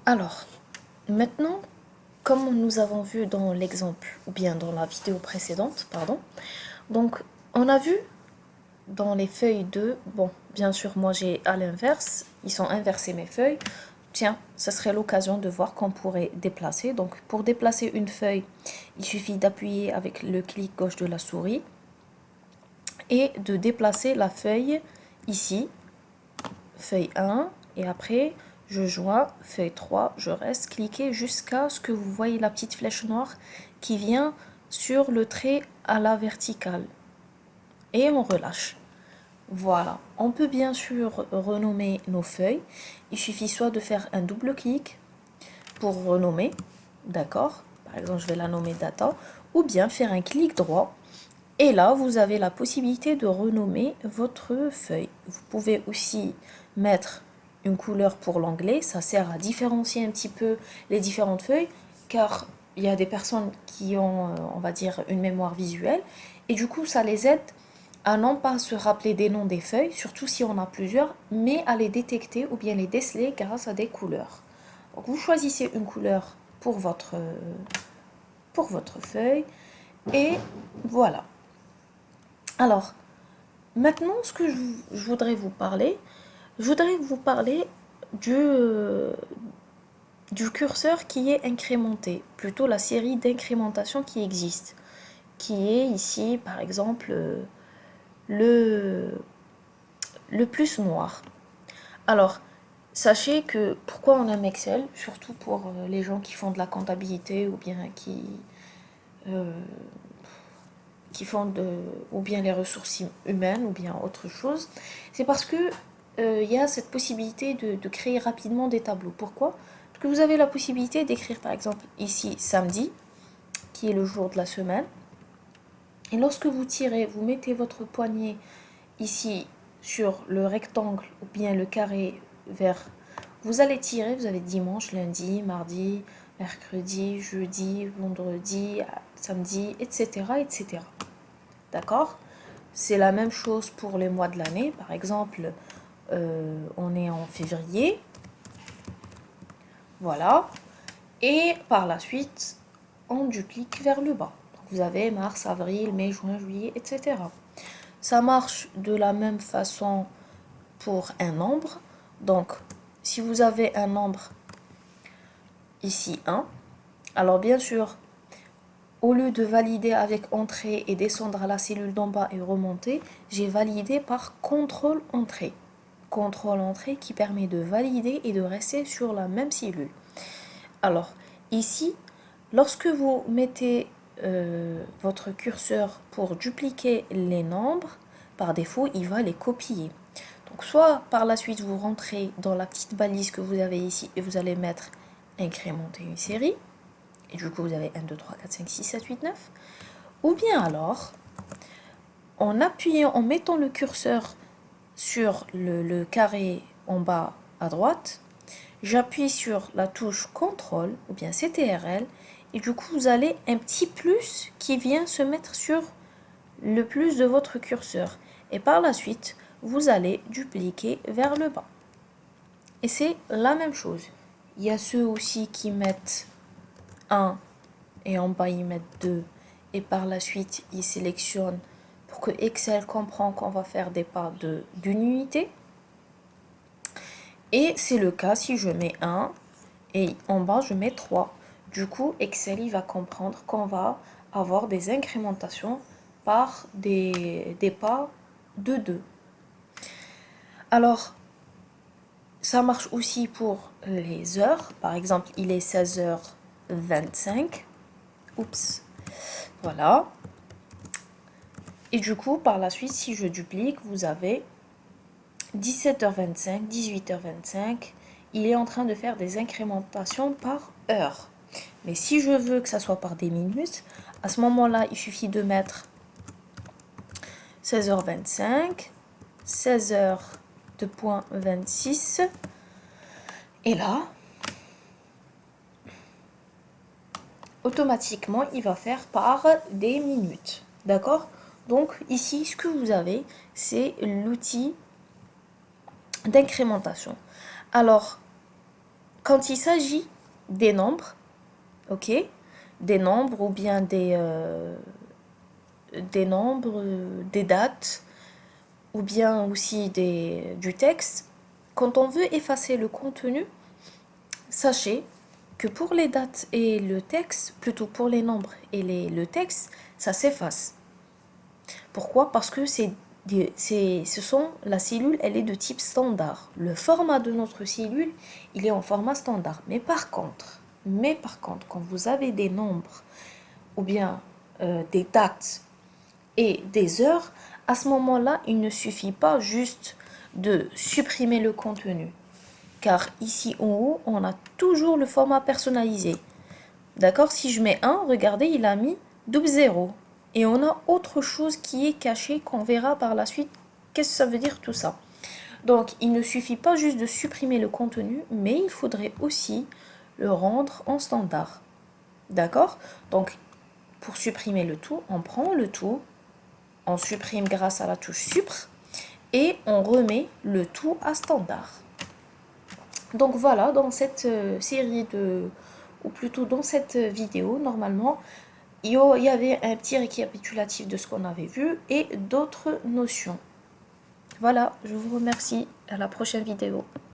Alors, maintenant, comme nous avons vu dans l'exemple, ou bien dans la vidéo précédente, pardon, donc on a vu dans les feuilles de... Bon, bien sûr, moi j'ai à l'inverse, ils sont inversés mes feuilles. Tiens, ça serait l'occasion de voir qu'on pourrait déplacer. Donc pour déplacer une feuille, il suffit d'appuyer avec le clic gauche de la souris et de déplacer la feuille ici, feuille 1, et après je joins feuille 3, je reste cliqué jusqu'à ce que vous voyez la petite flèche noire qui vient sur le trait à la verticale. Et on relâche. Voilà, on peut bien sûr renommer nos feuilles. Il suffit soit de faire un double clic pour renommer, d'accord? Par exemple, je vais la nommer data, ou bien faire un clic droit. Et là, vous avez la possibilité de renommer votre feuille. Vous pouvez aussi mettre une couleur pour l'onglet. Ça sert à différencier un petit peu les différentes feuilles, car il y a des personnes qui ont, on va dire, une mémoire visuelle. Et du coup, ça les aide à non pas se rappeler des noms des feuilles, surtout si on a plusieurs, mais à les détecter ou bien les déceler grâce à des couleurs. Donc vous choisissez une couleur pour votre feuille et voilà. Alors, maintenant, ce que je voudrais vous parler, du curseur qui est incrémenté, plutôt la série d'incrémentation qui existe, qui est ici, par exemple, le, le plus noir. Alors, sachez que pourquoi on aime Excel, surtout pour les gens qui font de la comptabilité ou bien euh, qui font ou bien les ressources humaines ou bien autre chose, c'est parce que il y a cette possibilité de créer rapidement des tableaux. Pourquoi? Parce que vous avez la possibilité d'écrire par exemple ici samedi, qui est le jour de la semaine, et lorsque vous tirez, vous mettez votre poignet ici sur le rectangle ou bien le carré vert, vous allez tirer, vous avez dimanche, lundi, mardi, mercredi, jeudi, vendredi, samedi, etc. etc. D'accord? C'est la même chose pour les mois de l'année. Par exemple, on est en février. Voilà. Et par la suite, on duplique vers le bas. Donc vous avez mars, avril, mai, juin, juillet, etc. Ça marche de la même façon pour un nombre. Donc, si vous avez un nombre ici 1, alors bien sûr, au lieu de valider avec entrée et descendre à la cellule d'en bas et remonter, j'ai validé par contrôle entrée. Contrôle entrée qui permet de valider et de rester sur la même cellule. Alors, ici, lorsque vous mettez votre curseur pour dupliquer les nombres, par défaut, il va les copier. Donc, soit par la suite, vous rentrez dans la petite balise que vous avez ici et vous allez mettre incrémenter une série. Et du coup, vous avez 1, 2, 3, 4, 5, 6, 7, 8, 9. Ou bien alors, en appuyant, en mettant le curseur sur le carré en bas à droite, j'appuie sur la touche CTRL ou bien CTRL et du coup, vous avez un petit plus qui vient se mettre sur le plus de votre curseur. Et par la suite, vous allez dupliquer vers le bas. Et c'est la même chose. Il y a ceux aussi qui mettent 1 et en bas ils mettent 2 et par la suite ils sélectionnent pour que Excel comprend qu'on va faire des pas d'une unité. Et c'est le cas si je mets 1 et en bas je mets 3. Du coup, Excel il va comprendre qu'on va avoir des incrémentations par des pas de 2. Alors, ça marche aussi pour les heures. Par exemple, il est 16h25. Oups. Voilà. Et du coup, par la suite, si je duplique, vous avez 17h25, 18h25. Il est en train de faire des incrémentations par heure. Mais si je veux que ça soit par des minutes, à ce moment-là, il suffit de mettre 16h25, 16h26. Et là, automatiquement, il va faire par des minutes. D'accord? Donc ici, ce que vous avez, c'est l'outil d'incrémentation. Alors, quand il s'agit des nombres, ok, des nombres ou bien des nombres, des dates, ou bien aussi du texte, quand on veut effacer le contenu, sachez que pour les dates et le texte, plutôt pour les nombres et le texte, ça s'efface. Pourquoi? Parce que la cellule, elle est de type standard. Le format de notre cellule, il est en format standard. Mais par contre, quand vous avez des nombres ou bien des dates et des heures, à ce moment-là, il ne suffit pas juste de supprimer le contenu. Car ici en haut, on a toujours le format personnalisé. D'accord? Si je mets 1, regardez, il a mis double 0. Et on a autre chose qui est cachée qu'on verra par la suite. Qu'est-ce que ça veut dire tout ça? Donc, il ne suffit pas juste de supprimer le contenu, mais il faudrait aussi le rendre en standard. D'accord? Donc, pour supprimer le tout, on prend le tout, on supprime grâce à la touche Supr et on remet le tout à standard. Donc voilà, dans cette série ou plutôt dans cette vidéo, normalement, il y avait un petit récapitulatif de ce qu'on avait vu et d'autres notions. Voilà, je vous remercie. À la prochaine vidéo.